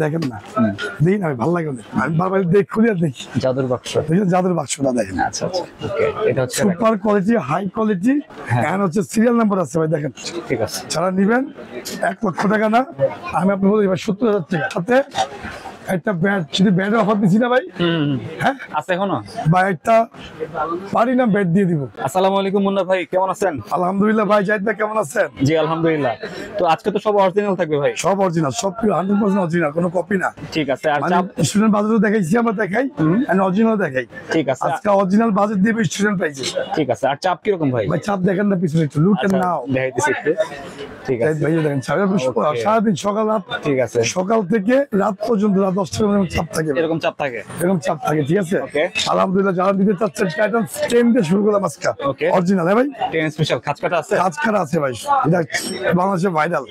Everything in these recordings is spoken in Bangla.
দেখেন না দেখি না ভালো লাগে না, আমি বারবার দেখ খুলে দেখি জাদুর বাক্স, জাদুর বাক্সটা দেখেন। আচ্ছা আচ্ছা ওকে, এটা হচ্ছে super quality, high quality, and হচ্ছে সিরিয়াল নাম্বার আছে ভাই দেখেন। ঠিক আছে, যারা নিবেন 1 লক্ষ টাকা না, আমি আপনি বলি ভাই 70,000 টাকা সাথে একটা ব্যাট, যদি ব্যাটের অফার দিছি না ভাই, হ্যাঁ আছে এখনো ভাই একটা পারি না ব্যাট দিয়ে দিব। আসসালামু আলাইকুম মুন্না ভাই, কেমন আছেন? আলহামদুলিল্লাহ ভাই, জাহিদ ভাই কেমন আছেন? জি আলহামদুলিল্লাহ। তো আজকে তো সব অরিজিনাল থাকবে ভাই? সব অরিজিনাল, সব 100% অরিজিনাল, কোনো কপি না। ঠিক আছে, আর মানে চাপ? স্টুডেন্ট বাজেটও দেখাইছি আমরা, দেখাই এন্ড অরিজিনাল দেখাই। ঠিক আছে, আজকে অরিজিনাল বাজেট দিবে স্টুডেন্ট প্রাইসে। ঠিক আছে, আর চাপ কিরকম ভাই? ভাই চাপ দেখেন না পিছনে একটু, লুট এন্ড নাও দেখাইতেছি একটু। ঠিক আছে ভাই দেখেন, সারাদিন সকাল রাত, ঠিক আছে, সকাল থেকে রাত পর্যন্ত, রাত 10টার মধ্যে চাপ থাকে, এরকম চাপ থাকে? এরকম চাপ থাকে। ঠিক আছে, ওকে আলহামদুলিল্লাহ। যারা দিতে চাচ্ছেন টাইটান 10 দিয়ে শুরু করলাম আজকে, ওকে অরিজিনাল। হ্যাঁ ভাই, 10 স্পেশাল খাঁজ কাটা আছে? কাজ করা আছে ভাই, এটা বাংলাদেশে ভাইরাল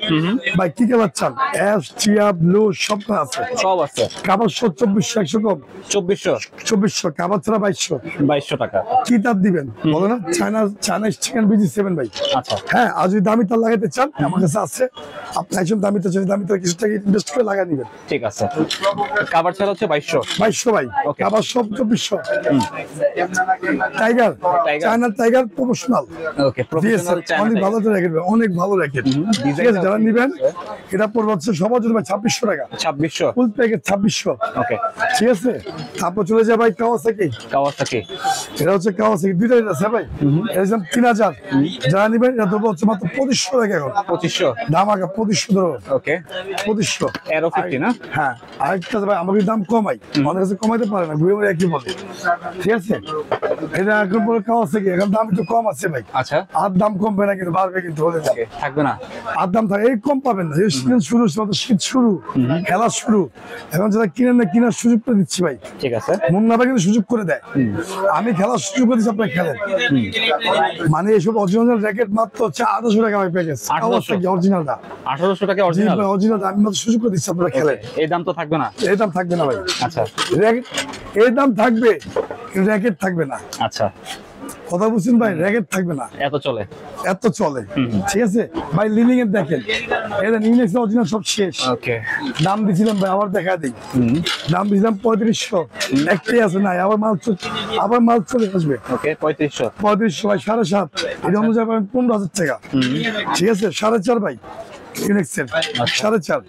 ভাই। কি কালার চান? অ্যাশ, টিয়া, ব্লু সব কালার আছে, সব আছে। কাবার 2400, 100 কম 2400 কাবার ছাড়া 2200 টাকা। কি তার দিবেন বলো না? চাইনিজ চিকেন বিজি 7 ভাই। আচ্ছা হ্যাঁ, আর যদি দামি তার লাগাইতে চান আমার কাছে আছে, আপনি একজন দামি তার, দামি তার কিছু টাকা ইনভেস্ট করে লাগাই নিবেন। ঠিক আছে, কাভার ছাড়া হচ্ছে 2200 ভাই। Okay. কাবার সব 2400। টাইগার, চায়নার টাইগার প্রফেশনাল, ওকে প্রফেশনাল অনেক ভালো র্যাকেট, অনেক ভালো র্যাকেট। ঠিক আছে, যারা নিবেন এটা পড়বে হচ্ছে সবার জন্য ভাই 2600 টাকা, 2600 ফুল প্যাকেজ 2600। ওকে ঠিক আছে, তারপর চলে যায় ভাই কাওয়াসাকি। এটা হচ্ছে কাওয়াসাকি, দুইটা আছে ভাই। এটা হচ্ছে 3000, যারা নিবেন এটা ধরবো হচ্ছে মাত্র 2500 টাকা। এখন 2500 ধামাকা 2500 ধরো। ওকে 2500 এরো 50 না? হ্যাঁ, আরেকটা ভাই আমাকে দাম কমাই, আমাদের কাছে কমাইতে পারে না, ঘুরে ঘুরে একই বলে। ঠিক আছে, এটা এখন পরে কাওয়াসাকি, এখন দাম একটু কম আছে ভাই। আচ্ছা, আর দাম কমবে না, কিন্তু বাড়বে, কিন্তু হলে যাবে, থাকবে না। আর দাম থাকে, এই কম পাবেন না। শীত শুরু, শীত শুরু, খেলা শুরু, এখন যারা কিনেন না, কেনার সুযোগ করে দিচ্ছি ভাই। ঠিক আছে, মুন্না ভাই কিন্তু সুযোগ করে দেয়, আমি খেলার সুযোগ করে দিচ্ছি, আপনার খেলেন। মানে এইসব অরিজিনাল র্যাকেট মাত্র হচ্ছে 1800 টাকা ভাই প্যাকেজ, অরিজিনালটা 1800 টাকা অরিজিনাল। অরিজিনাল আমি মাত্র সুযোগ করে দিচ্ছি, আপনারা খেলেন। এই দাম তো থাকবে না? এই দাম থাকবে না ভাই। আচ্ছা, এই দাম থাকবে, র্যাকেট থাকবে না। আচ্ছা, কথা বুঝছেন ভাই, র্যাকেট থাকবে না, এত চলে? এত চলে। ঠিক আছে ভাই, লিলিং এর দেখেন, এদের ইউনিক্স অরিজিনাল সব শেষ। ওকে, দাম দিছিলাম ভাই, আবার দেখা দিই, দাম দিছিলাম 3500, একটাই আছে নাই, আবার মাল চলে আসবে। ওকে 3500 ভাই 7.5, এটা অনুযায়ী পাবেন 15,000 টাকা। ঠিক আছে, 4.5 ভাই ইউনিক্সের, 4.5।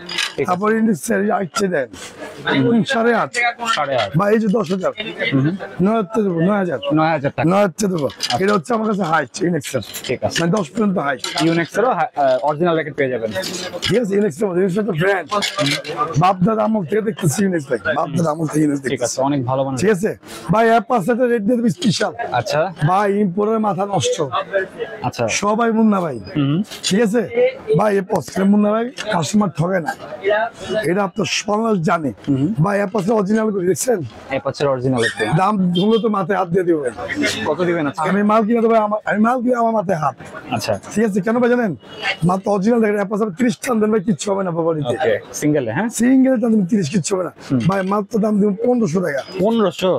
তারপর ইউনিক্সের আইছে দেন 8.5 ভাই, এই যে 10,000, 9,000 দেবো, 9,000 টাকা, 9,000 দেবো। এটা হচ্ছে আমার কাছে হাইট ইউনিক্সের, ঠিক আছে, মানে 10 পর্যন্ত হাইট। ইউনিক্সেরও অরিজিনাল র্যাকেট পেয়ে যাবেন। ঠিক আছে, ইউনিক্স একটা ব্র্যান্ড, বাপদাদ আমল থেকে দেখতেছি ইউনিক্স ভাই, বাপদাদ আমল থেকে ইউনিক্স ঠিক দেখতেছি। আছে, অনেক ভালো মানে। ঠিক আছে ভাই, অ্যাপাসেটের রেট দিয়ে দেবে স্পেশাল। আচ্ছা ভাই, ইম্পোর্টের মাথা নষ্ট, আচ্ছা, সবাই মুন্না ভাই। ঠিক আছে ভাই, মুন্না ভাই কাস্টমার ঠকে না, এটা আপনার সবাই জানে ভাই। অ্যাপাসের অরিজিনাল করে দেখছেন, অ্যাপাচের অরিজিনাল এতে দাম ধরলে তো মাথায় হাত দিয়ে দিবে। কত দিবেন আজকে? আমি মাল কিনে দেবো, আমি মাল কিনে আমার মাথায় হাত। আচ্ছা, ঠিক আছে, কেন ভাই জানেন? মাত্র অরিজিনাল দেখেন, অ্যাপাসের 30 টান দেন ভাই, কিচ্ছু হবে না বাবারিতে। ওকে সিঙ্গেল, হ্যাঁ সিঙ্গেল দাম 30, কিচ্ছু হবে না ভাই। মাত্র দাম দিব 1500 টাকা। 1500?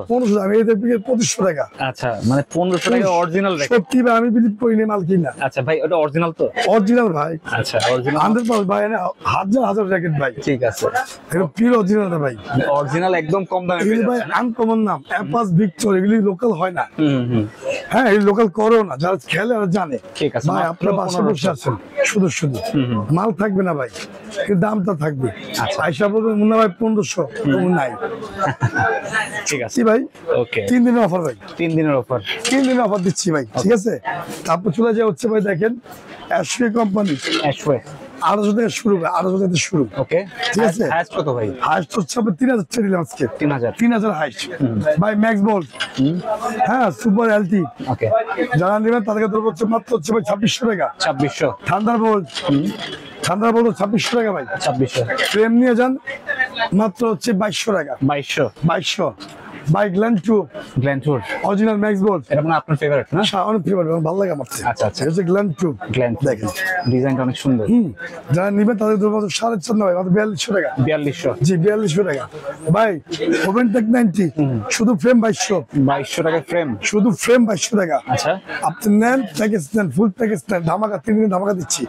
আমি এদের 2500 টাকা। আচ্ছা, মানে 1500 টাকা অরিজিনাল র্যাকেট? সত্যি ভাই, আমি বিলিভ করি না মাল কিনা। আচ্ছা ভাই, ওটা অরিজিনাল তো? অরিজিনাল ভাই, আচ্ছা অরিজিনাল 100% ভাই, হাজার র্যাকেট ভাই। ঠিক আছে, এটা পিওর অরিজিনাল না ভাই, অরিজিনাল একদম কম দামে পেয়ে এগুলি ভাই যাচ্ছেন। আনকমন নাম, অ্যাপাস, ভিক্টর, এগুলি লোকাল হয় না। হ্যাঁ, এই লোকাল করো না, যারা খেলে ওরা জানে। ঠিক আছে, ভাই আপনার বাসা বসে আছেন শুধু মাল থাকবে না ভাই, কিন্তু দামটা থাকবে। আইসা বলবেন মুন্না ভাই 1500, নাই। ঠিক আছে ভাই, ওকে 3 দিনের অফার ভাই, 3 দিনের অফার। 3 দিনের অফার দিচ্ছি ভাই। ঠিক আছে, তারপর চলে যায় হচ্ছে ভাই, দেখেন অ্যাশওয়ে কোম্পানি, অ্যাশওয়ে 1800 থেকে শুরু ভাই, 1800 থেকে শুরু। ওকে, ঠিক আছে, হাইস্ট কত ভাই? হাইস্ট হচ্ছে 3000 টাকা দিলাম আজকে, 3000 হাইস্ট ভাই। ম্যাক্স বোল্ট, হ্যাঁ, সুপার এলটি, ওকে, যারা নেবেন তাদেরকে ধরবো হচ্ছে মাত্র হচ্ছে ভাই 2600 টাকা। 2600? থান্ডার বোল্ট 2600 টাকা ভাই। 2600? ফ্রেম নিয়ে যান, মাত্র হচ্ছে 2200 টাকা। 2200? 2200 ভাই। গ্ল্যান্ড 2 গ্ল্যান্টুর অরিজিনাল ম্যাক্স বোল্ট। এটা মানে আপনার ফেভারিট না? অনেক ফেভারিট, ভালো লাগে আমার। আচ্ছা আচ্ছা, এটা হচ্ছে গ্ল্যান্টুর। গ্ল্যান্টুর দেখেন ডিজাইনটা অনেক সুন্দর। যারা নিবেন তাদের ধরবো 4.5 না ভাই, মাত্র 4200 টাকা। 4200? জি 4200 টাকা ভাই। ওভেন টেক 90 শুধু ফ্রেম 2200। 2200 টাকা ফ্রেম? শুধু ফ্রেম 2200 টাকা। আচ্ছা, আপনি নেন প্যাকেজ নেন, ফুল প্যাকেজ নেন, ধামাকা 3 দিন ধামাকা দিচ্ছি।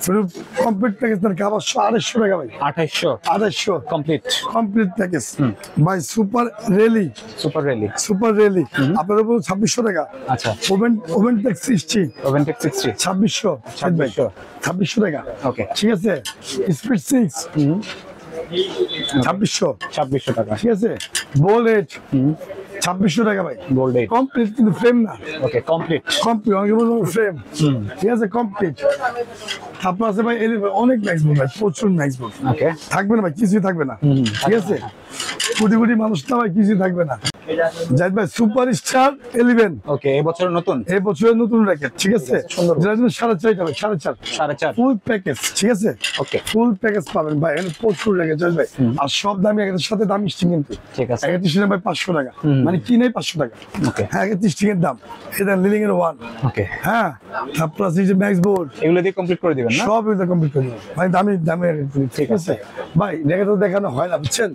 শুধু কমপ্লিট প্যাকেজ নেন কাবার 250 টাকা ভাই। 2800 কমপ্লিট? কমপ্লিট প্যাকেজ ভাই। Super really, super really, super really আপনাদের উপর 2600 টাকা। আচ্ছা, ওভেন টেক 60, ওভেন টেক 60 2600। 2600 টাকা। ওকে, ঠিক আছে। স্পিড 6 2600 টাকা। ঠিক আছে। বোল্ড 2600 টাকা ভাই। গোল্ড কমপ্লিট, কিন্তু ফ্রেম না। ওকে, কমপ্লিট অনেকে বলবো ফ্রেম। ঠিক আছে, কমপ্লিট। তারপর আছে ভাই অনেক ম্যাক্স বোর্ড ভাই, প্রচুর ম্যাক্স বোর্ড। ওকে, থাকবে না ভাই, কিছুই থাকবে না। ঠিক আছে, কোটি কোটি মানুষ না ভাই, কিছুই থাকবে না। জাহিদ ভাই সুপার স্টার 11। ওকে, এই বছর নতুন? এই বছরের নতুন র্যাকেট। ঠিক আছে, সুন্দর। যেটা 4.5 টাকা, 4.5 ফুল প্যাকেজ। ঠিক আছে, ওকে, ফুল প্যাকেজ পাবেন ভাই। এখানে প্রচুর র্যাকেট জাহিদ ভাই, আর সব দামি একের সাথে দাম স্টিং কিন্তু। ঠিক আছে, 31 ভাই 500 টাকা, মানে কিনে 500 টাকা। ওকে, হ্যাঁ 31 এর দাম। এটা লিলিং এর 1। ওকে, হ্যাঁ, তারপর আছে যে ম্যাক্স বোর্ড, এগুলো দিয়ে কমপ্লিট করে দিবেন না? সব এটা কমপ্লিট করে দেবো ভাই, দামি দামি র্যাকেট। ঠিক আছে ভাই, র্যাকেট তো দেখানো হয় না, বুঝছেন।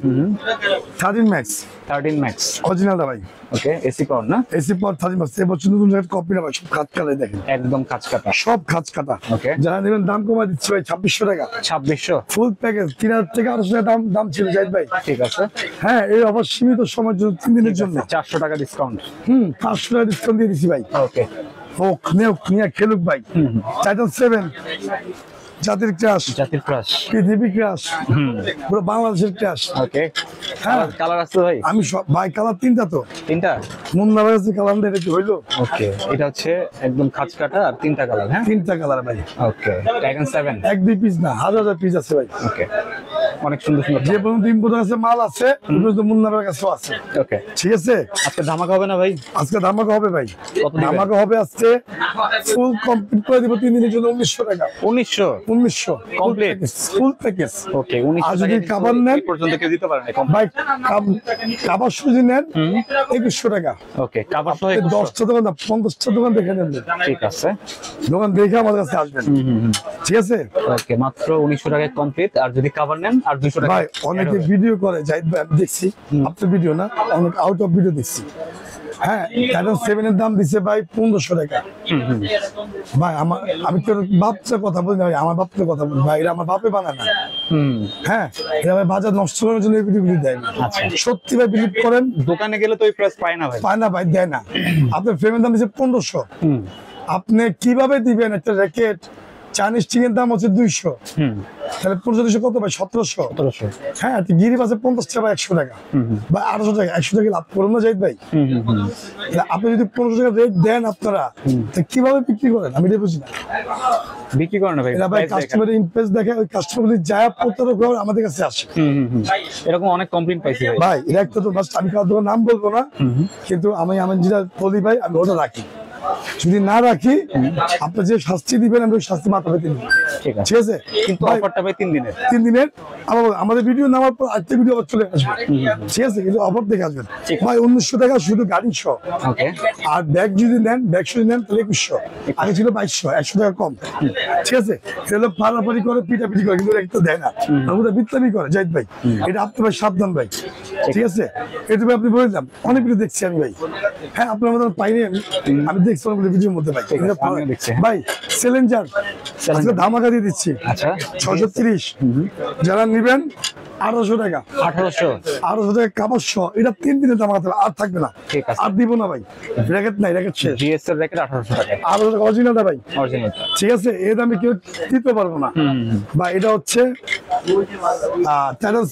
13 ম্যাক্স, 13 ম্যাক্স অরিজিনালটা ভাই। ওকে, এসি পাওয়ার না? এসি পাওয়ার 13 ম্যাক্স। এবছর নতুন র্যাকেট কপি না ভাই, সব খাত কাটাই দেখেন, একদম কাজ কাটা, সব খাত কাটা। ওকে, যারা নেবেন দাম কমাই দিচ্ছি ভাই, 2600 টাকা। 2600 ফুল প্যাকেজ। 3000 থেকে 800 টাকা দাম ছিল জাহিদ ভাই। ঠিক আছে, হ্যাঁ, এই অফার সীমিত সময়ের জন্য, 3 দিনের জন্য। 400 টাকা ডিসকাউন্ট। 500 টাকা ডিসকাউন্ট দিয়ে দিচ্ছি ভাই। ওকে, হোক নিয়ে খেলুক ভাই। টাইটান 7 জাতির ক্রাশ, জাতির ক্রাশ, পৃথিবী ক্রাশ, পুরো বাংলাদেশের ক্রাশ। ওকে, হ্যাঁ, কালার আছে ভাই? আমি সব ভাই কালার 3টা তো। 3টা? মুন্না ভাই আছে কালার, এটা কি হইলো? ওকে, এটা হচ্ছে একদম খাঁজ কাটা আর 3টা কালার। হ্যাঁ, 3টা কালার ভাই। ওকে, টাইটান 7 1-2 পিস না, হাজার পিস আছে ভাই। ওকে, অনেক সুন্দর সুন্দর। যে পর্যন্ত ইম্পোর্ট আছে মাল আছে, মুন্না ভাইয়ের কাছেও আছে। ওকে, ঠিক আছে। আজকে ধামাকা হবে না ভাই? আজকে ধামাকা হবে ভাই, কত দিবেন? ধামাকা হবে আজকে। ফুল কমপ্লিট করে দিব 3 দিনের জন্য 1900 টাকা। 1900 কমপ্লিট ফুল প্যাকেজ। ওকে, 1900 আর যদি টাকা কাবার নেন এই পর্যন্ত কেউ দিতে পারেন না ভাই, কাবার সুজি নেন 2100 টাকা। ওকে, কাবার সহ 10টা দোকান না, 50টা দোকান দেখে নেন। ঠিক আছে, দোকান দেখে আমার কাছে আসবেন। ঠিক আছে ওকে, মাত্র 1900 টাকায় কমপ্লিট। আর যদি কাভার নেন আর 200 টাকা। ভাই, অনেকে ভিডিও করে জাহিদ ভাই, আমি দেখছি আপনার ভিডিও না, অনেক আউট অফ ভিডিও দেখছি। হ্যাঁ, টাইটান 7 এর দাম দিছে ভাই 1500 টাকা। ভাই আমি কেন বাপটা কথা বলি না ভাই, আমার বাপটা কথা বলি ভাই, এটা আমার বাপে বানায় না। হ্যাঁ, এটা ভাই বাজার নষ্ট করার জন্য এই ভিডিও দেয় না। আচ্ছা, সত্যি ভাই বিলিভ করেন, দোকানে গেলে তো ওই প্রাইস পায় না ভাই। পায় না ভাই, দেয় না। আপনার ফ্রেমের দাম দিচ্ছে 1500। আপনি কিভাবে দিবেন একটা র্যাকেট? চাইনিজ চিকেন দাম হচ্ছে 200, তাহলে 1500 কত ভাই? 1700। হ্যাঁ, গিরিপ আছে 50 টাকা, 100 টাকা বা 800 টাকা। 100 টাকা লাভ করুন না জাহিদ ভাই। আপনি যদি 1500 টাকা রেট দেন আপনারা, কিভাবে বিক্রি করেন? আমি এটা বুঝি না। বিক্রি করেন না ভাই, এরা ভাই কাস্টমার ইমপ্রেস দেখে, ওই কাস্টমার যায় প্রতারক হয়ে আমাদের কাছে আসে। এরকম অনেক কমপ্লেইন পাইছি ভাই। ভাই এর একটা তো আমি কারো দোকান নাম বলবো না, কিন্তু আমি যেটা বলি ভাই, আমি ওটা রাখি। যদি না রাখি, আপনি যে শাস্তি দিবেন আমি ওই শাস্তি মাথা পেতে নিই। ঠিক আছে, কিন্তু অফারটা ভাই 3 দিনের। 3 দিনের। আবার আমাদের ভিডিও নামার পর আজকে ভিডিও আবার চলে আসবে। ঠিক আছে, কিন্তু অফার দেখে আসবেন ভাই। 1900 টাকা শুধু গাড়ি সহ। ওকে, আর ব্যাগ যদি নেন, ব্যাগ যদি নেন তাহলে 2100। আগে ছিল 2200, 100 টাকা কম। ঠিক আছে, এটা পারাপারি করে, পিটাপিটি করে, কিন্তু একটা দেয় না, ওটা বিত্তামি করে জাহিদ ভাই। এটা আপনি ভাই সাবধান ভাই। ঠিক আছে, এটা ভাই আপনি বলে দিলাম, অনেক ভিডিও দেখছি আমি ভাই। হ্যাঁ, আপনার মতো পাইনি আমি দেখছি অনেকগুলো ভিডিওর মধ্যে ভাই। ভাই চ্যালেঞ্জার আজকে ধামাকা দিয়ে দিচ্ছি। আচ্ছা, 630। যারা নিবেন 1800 টাকা। 1800 টাকা কাবার সহ। এটা 3 দিনের ধামাকা থাকবে, আর থাকবে না। ঠিক আছে, আর দিব না ভাই, র্যাকেট নাই, র্যাকেট শেষ। জিএস এর র্যাকেট 1800 টাকা। 1800 টাকা অরিজিনালটা ভাই, অরিজিনাল। ঠিক আছে, এর দামে কেউ দিতে পারবো না ভাই। এটা হচ্ছে টাইটান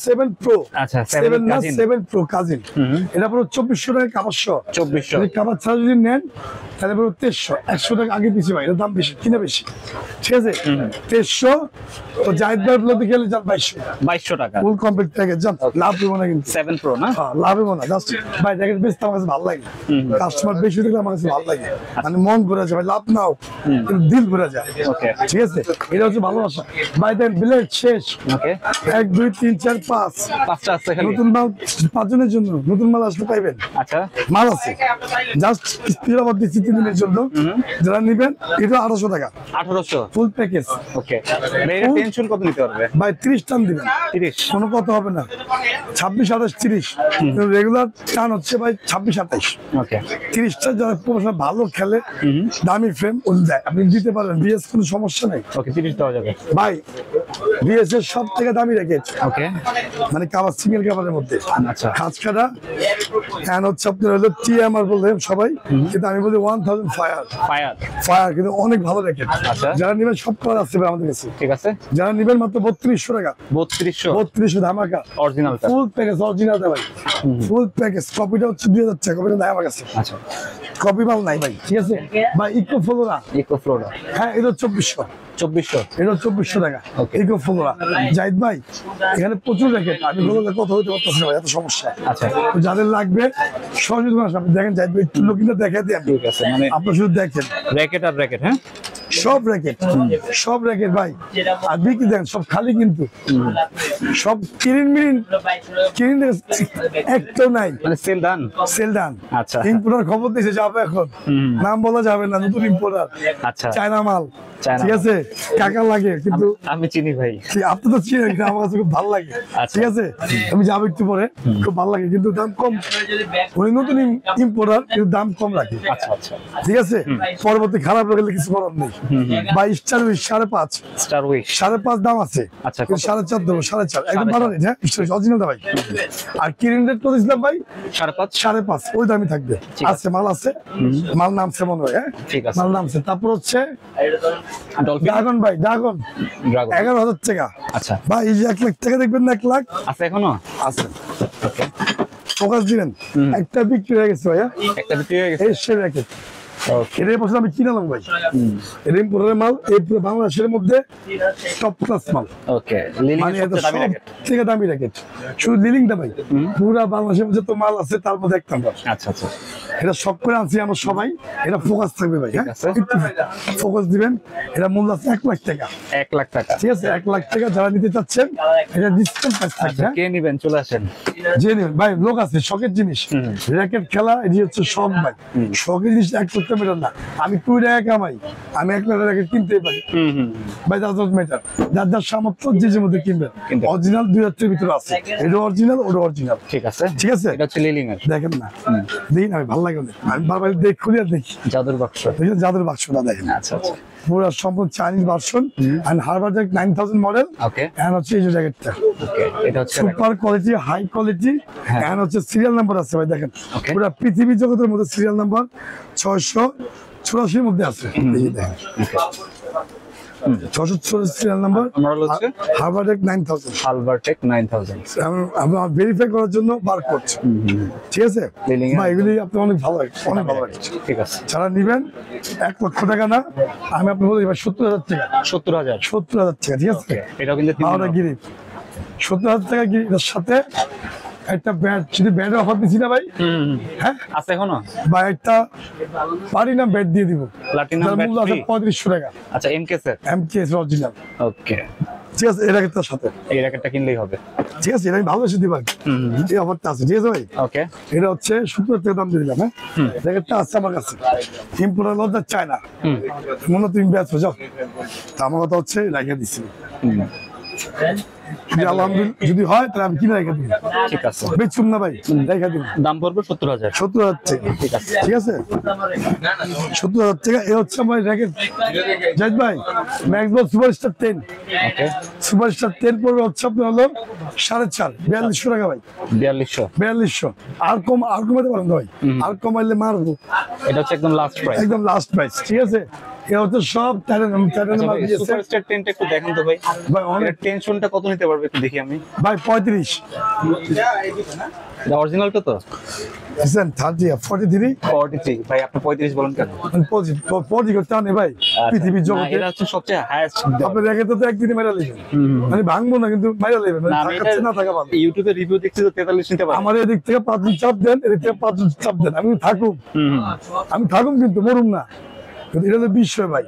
7 প্রো। আচ্ছা, 7 না, 7 প্রো কাজিন। এটা পুরো 2400 টাকা কাবার সহ। 2400 কাবার ছাড়া যদি নেন তাহলে পুরো 2300। 100 টাকা আগে পিছিয়ে ভাই, এটার দাম বেশি, কিনা বেশি। ঠিক আছে, 2300। তো জাহিদ ভাই বলতে গেলে ভাই 2200 টাকা ফুল কমপ্লিট প্যাকেজ জান লাভ দেবো না কিন্তু 7 Pro না লাভ দেবো না জাস্ট ভাই জ্যাকেট বেচতে আমার কাছে ভালো লাগে কাস্টমার বেশি দেখলে আমার কাছে ভালো লাগে মানে মন ঘুরে যায় ভাই লাভ নাও কিন্তু দিল ঘুরে যায় ওকে ঠিক আছে এটা হচ্ছে ভালোবাসা ভাই দেন ব্লেড শেষ ওকে 1 2 3 4 5 পাঁচটা আছে খালি নতুন মাল 5 জনের জন্য নতুন মাল আসলে পাইবেন আচ্ছা মাল আছে জাস্ট কিস্তির আবার দিচ্ছি 3 দিনের জন্য যারা নেবেন এটা 1800 টাকা 1800 ফুল প্যাকেজ ওকে মেয়ের টেনশন কত নিতে পারবে ভাই 30 টান দিবেন 30 কোনো কথা হবে না 26 28 30 রেগুলার টান হচ্ছে ভাই 26 28 ওকে 30টা যারা প্রফেশনাল ভালো খেলে দামি ফ্রেম ওন দেয় আপনি দিতে পারেন বিএস কোনো সমস্যা নেই ওকে 30 দেওয়া যাবে ভাই বিএস এর সব থেকে দামি র্যাকেট ওকে মানে কাভার সিঙ্গেল কাভারের মধ্যে আচ্ছা খাঁজ কাটা হ্যান্ড হচ্ছে আপনার হলো টিএমআর বললেন সবাই কিন্তু আমি বলি 1000 ফায়ার ফায়ার ফায়ার কিন্তু অনেক ভালো র্যাকেট আচ্ছা। যারা নেবেন সব কালার আছে ভাই আমাদের কাছে ঠিক আছে যারা নেবেন মাত্র 3200 টাকা 3200 3200 ধামাকা অরিজিনালটা ফুল প্যাকেজ অরিজিনাল ভাই ফুল প্যাকেজ কপিটা হচ্ছে 2000 টাকা কপিটা নাই আমার কাছে আচ্ছা কপি মাল নাই ভাই ঠিক আছে ভাই ইকো ফ্লোরা ইকো ফ্লোরা হ্যাঁ এটা 2400 2400 এটা 2400 টাকা Okay. ইকো ফ্লোরা জাহিদ ভাই এখানে প্রচুর র্যাকেট আমি বলতে কথা হইতে পারতেছি না ভাই এত সমস্যা আচ্ছা তো যাদের লাগবে সহজে তোমার আপনি দেখেন জাহিদ ভাই একটু লোকিংটা দেখাই দিই আমি ঠিক আছে মানে আপনি শুধু দেখেন র্যাকেট আর র্যাকেট হ্যাঁ সব র্যাকেট ভাই আর বিক্রি দেন সব খালি কিন্তু সব কিরিন একটাও নাই মানে সেল ডান সেল ডান আচ্ছা। ইম্পোর্টার খবর দিয়েছে যাবে এখন নাম বলা যাবে না নতুন ইম্পোর্টার আচ্ছা চায়না মাল চায়না ঠিক আছে কাকা লাগে কিন্তু আমি চিনি ভাই আপনি তো চিনেন কিন্তু আমার কাছে খুব ভালো লাগে আচ্ছা। ঠিক আছে আমি যাবো একটু পরে খুব ভালো লাগে কিন্তু দাম কম উনি নতুন ইম্পোর্টার কিন্তু দাম কম রাখে আচ্ছা আচ্ছা ঠিক আছে পরবর্তী খারাপ লাগলে কিছু করার নেই 22 5.5 স্টার উইশ 5.5 দাম আছে আচ্ছা, কিন্তু কত? 4.5 দেবো 4.5 একদম ভালো রেট হ্যাঁ অরিজিনাল ভাই আর কিরিন রেট করে দিয়েছিলাম ভাই 5.5 5.5 ওই দামই থাকবে ঠিক আছে মাল আছে মাল নামছে মনে হয় হ্যাঁ ঠিক আছে। মাল নামছে তারপর হচ্ছে ডলফিন ড্রাগন ভাই ড্রাগন ড্রাগন 11,000 টাকা আচ্ছা ভাই এই যে 1 লাখ টাকা দেখবেন না 1 লাখ আছে এখনো আছে ওকে ফোকাস দিবেন একটা বিক্রি হয়ে গেছে ভাইয়া একটা বিক্রি হয়ে গেছে এই সে র্যাকেট ওকে এর বছর আমি কিনালাম ভাই এর ইম্পোর্টারের মাল এই পুরো বাংলাদেশের মধ্যে টপ ক্লাস মাল ওকে লিলিং মানে এর এটা সবচেয়ে দামি সব র্যাকেট থেকে দামি র্যাকেট শুধু লিলিংটা ভাই পুরা বাংলাদেশের মধ্যে তো মাল আছে তার মধ্যে এক নাম্বার আচ্ছা আচ্ছা এটা শখ করে আনছি আমরা সবাই এটা ফোকাস থাকবে ভাই হ্যাঁ আছে। ফোকাস দিবেন এটা মূল্য আছে 1 লাখ টাকা 1 লাখ টাকা ঠিক আছে 1 লাখ টাকা যারা নিতে চাচ্ছেন এটা ডিসকাউন্ট প্রাইস থাকবে হ্যাঁ কে নিবেন চলে আসেন যে নেবেন ভাই লোক আছে শখের জিনিস র্যাকেট খেলা এটি হচ্ছে শখ ভাই শখের জিনিস এক করতে পারেন না আমি 2 টাকা কামাই আমি 1 লাখ র্যাকেট কিনতেই পারি ভাই দাস মেটার যার সামর্থ্য যে যে মধ্যে কিনবেন কিনবেন। অরিজিনাল 2000 এর ভিতরে আছে এটা অরিজিনাল ওটা অরিজিনাল ঠিক আছে ঠিক আছে এটা হচ্ছে লিলিং এর দেখেন না দেখি না আমি ভালো লাগে না আমি বারবার দেখি খুলে আর দেখি জাদুর বাক্স দেখেন যাদের বাক্সটা দেখেন আচ্ছা আচ্ছা পুরো সম্পূর্ণ চাইনিজ ভার্সন এন্ড হারবার জ্যাক 9000 মডেল ওকে এন্ড হচ্ছে এই যে জ্যাকেটটা ওকে এটা হচ্ছে সুপার কোয়ালিটি হাই কোয়ালিটি হ্যাঁ। এন্ড হচ্ছে সিরিয়াল নাম্বার আছে ভাই দেখেন Okay. পুরো পৃথিবী জগতের মধ্যে সিরিয়াল নাম্বার 684 এর মধ্যে আছে এই যে দেখেন 684 সিরিয়াল নাম্বার Model হচ্ছে? হারবার জ্যাক 9000 হালবারটেক 9000 আমরা ভেরিফাই করার জন্য বার করছি ঠিক আছে Lilling এর- ভাই এগুলি আপনি অনেক ভালো লাগে অনেক ভালো লাগে ঠিক আছে যারা নিবেন 1 লক্ষ টাকা না আমি আপনাকে বলি এবার 70,000 টাকা 70000 70,000 টাকা ঠিক আছে এটাও কিন্তু হাওড়া গিরি 70,000 টাকা গিরির সাথে একটা ব্যাট যদি ব্যাটের অফার দিচ্ছি না ভাই হ্যাঁ আছে এখনো বা একটা পারি না ব্যাট দিয়ে দিব প্লাটিনাম যার মূল্য আছে ব্যাটারি 3500 টাকা আচ্ছা এমকে স্যার এমকেএস অরিজিনাল ওকে ঠিক আছে এটা তার সাথে এই র্যাকেটটা কিনলেই হবে ঠিক আছে এটা আমি ভালোবেসে দিবার এই অফারটা আছে ঠিক আছে ভাই ওকে এটা হচ্ছে 70 টাকা দাম দিয়ে দিলাম হ্যাঁ জ্যাকেটটা আছে আমার কাছে ইম্পোর্টার লজ্জা চায় না মনে হয় তুমি ব্যস্ত যাও তা আমার কথা হচ্ছে রেখে দিচ্ছি যদি আলহামদুলিল্লাহ যদি হয় তাহলে আমি কিনে রেখে দিই ঠিক আছে বেচুম না ভাই রেখে দিন দাম পড়বে 70000 70,000 টাকা ঠিক আছে ঠিক আছে 70,000 টাকা এ হচ্ছে আমার র্যাকেট জাহিদ ভাই ম্যাক্সবল সুপারস্টার 10 ওকে সুপারস্টার 10 পড়বে হচ্ছে আপনার হলো 4.5 4200 টাকা ভাই 4200 4200 আর কমাতে পারেন ভাই আর কমাইলে মারবো এটা হচ্ছে একদম লাস্ট প্রাইস একদম লাস্ট প্রাইস ঠিক আছে এ হচ্ছে সব টাইটান মাল দিয়েছে সুপারস্টার 10টা একটু দেখান তো ভাই ভাই অনেক এর টেনশনটা কত নিতে পারবে একটু দেখি আমি ভাই 35 এটা অরিজিনালটা তো? বুঝছেন 43 43 ভাই, আপনি 35 বলেন কেন? পজি করতে আনে ভাই পৃথিবীর না, জগতে। এটা হচ্ছে সবচেয়ে হাইয়েস্ট। আপনার রেখে তো একদিনে মেরা লেবেন, মানে ভাঙবো না কিন্তু মেরা লেবেন, না, আমি থাকাচ্ছে না থাকা ভালো। ইউটিউবে রিভিউ দেখছি তো 43 নিতে পারে। আমার এদিক থেকে 5 জন চাপ দেন, এদিক থেকে 5 জন চাপ দেন, আমি থাকুম, আমি কিন্তু মরুম না। কিন্তু এটা হলো বিষয় ভাই।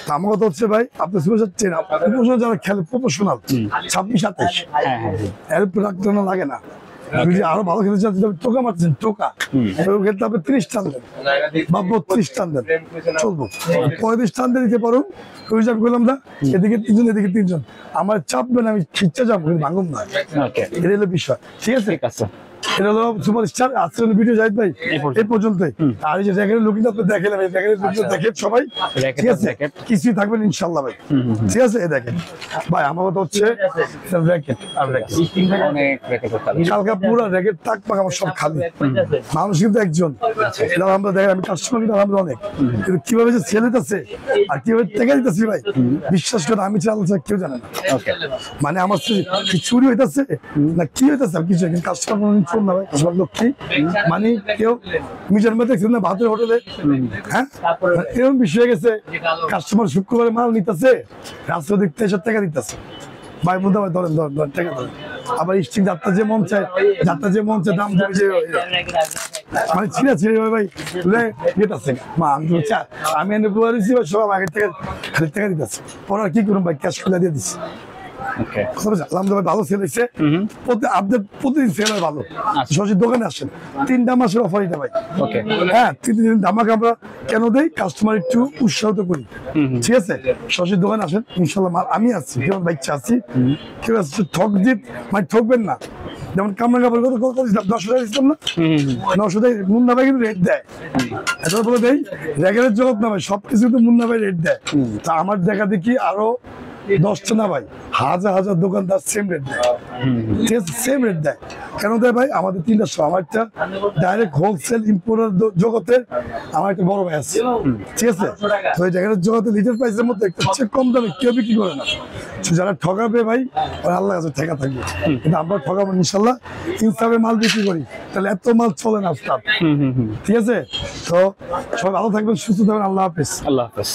তো আমার কথা হচ্ছে ভাই, আপনি সুপার চেন প্রফেশনাল যারা খেলে, প্রফেশনাল 26-27 এর উপর রাখতে না লাগে না। যদি আরো ভালো খেলতে চান, টোকা মারছেন, টোকা খেলতে আপনি 30 টান দেন বা 32 টান দেন, চলবো। 35 টান দিয়ে দিতে পারুন, ওই হিসাব করলাম না, এদিকে 3 জন এদিকে 3 জন, আমার চাপবেন, আমি খিচ্ছা যাবো, ভাঙুন না। ওকে, এটা হলো বিষয়, ঠিক আছে? ঠিক আছে। এটা হলো সুপারস্টার আজকের ভিডিও জাহিদ ভাই এই পর্যন্তই। আর এই যে র্যাকেটের লুকিং আপনি দেখেন, এই র্যাকেটের লুকিং দেখেন সবাই, ঠিক আছে? কিছুই থাকবেন ইনশাআল্লাহ ভাই, ঠিক আছে? এই দেখেন ভাই, আমার কথা হচ্ছে র্যাকেট আর র্যাকেট, অনেক র্যাকেটের কালেকশন। কালকা পুরো র্যাকেট তাক পাক আমার সব খালি, মানুষ কিন্তু একজন। এটা আমরা দেখেন, আমি কাস্টমার কিন্তু আমরা অনেক, কিন্তু কিভাবে যে সেল হইতেছে আর কিভাবে টেকা দিতেছি ভাই, বিশ্বাস করে আমি চাল কেউ জানে না। ওকে, মানে আমার কি চুরি হইতেছে না কি হইতেছে কিছু, কিন্তু কাস্টমার না ভাই, কাস্টমার লক্ষ্মী। মানে কেউ নিজের মধ্যে দেখছেন না ভাতের হোটেলে, হ্যাঁ এরকম বিষয় গেছে, কাস্টমার শুক্রবারে মাল নিতেছে, রাস্তা দেখতে এসে টাকা দিতেছে, ভাই বলতে ভাই ধরেন ধরেন ধরেন টাকা ধরেন। আবার স্টিং যাত্রা যে মন চায়, দাম দেবে যে, মানে ছিঁড়া ছিঁড়ে ভাই যেতেছে মা, আমি এনে বুয়ারিছি ভাই, সব আগের থেকে খালি টাকা দিতেছে, পরে আর কি করুন ভাই, ক্যাশ খুলে দিয়ে দিচ্ছি। ওকে, আলহামদুলিল্লাহ ভালো সেল হয়েছে, আপডেট প্রতিদিন সেল হয় ভালো। সরাসরি দোকানে আসেন, 3টা মাসের অফার এটা ভাই। ওকে, হ্যাঁ 3 দিন ধামাকা আমরা কেন দেই, কাস্টমার একটু উৎসাহিত করি, ঠিক আছে? সরাসরি দোকানে আসেন, ইনশাল্লাহ মাল আমি আছি, কেমন বাইকটা আছি, কেউ আসছে ঠক জিত, মানে ঠকবেন না। যেমন কামরা কাপড় কত 10 টাকা দিচ্ছিলাম না, 900 টাকা মুন্না ভাই কিন্তু রেট দেয়, এটা বলে দেয় রেগের জগৎ না ভাই, সবকিছু কিন্তু মুন্না ভাই রেট দেয়। তা আমার দেখা দেখি আরো 10টা না ভাই, হাজার হাজার দোকানদার সেম রেট দেয়, ঠিক আছে? সেম রেট দেয় কেন দেয় ভাই? আমাদের 3টা শো, আমার একটা ডাইরেক্ট হোলসেল ইম্পোর্টার জগতে আমার একটা বড় ভাই আছে, ঠিক আছে? তো ওই জায়গার জগতে লিটার প্রাইসের মধ্যে একটা চেয়ে কম দামে কেউ বিক্রি করে না। যারা ঠকাবে ভাই, ওই আল্লাহ কাছে ঠেকা থাকবে, কিন্তু আমরা ঠকাবো ইনশাল্লাহ। ইনসাফে মাল বিক্রি করি, তাহলে এত মাল চলে না, ঠিক আছে? তো সবাই ভালো থাকবেন, সুস্থ থাকবেন, আল্লাহ হাফেজ। আল্লাহ হাফেজ।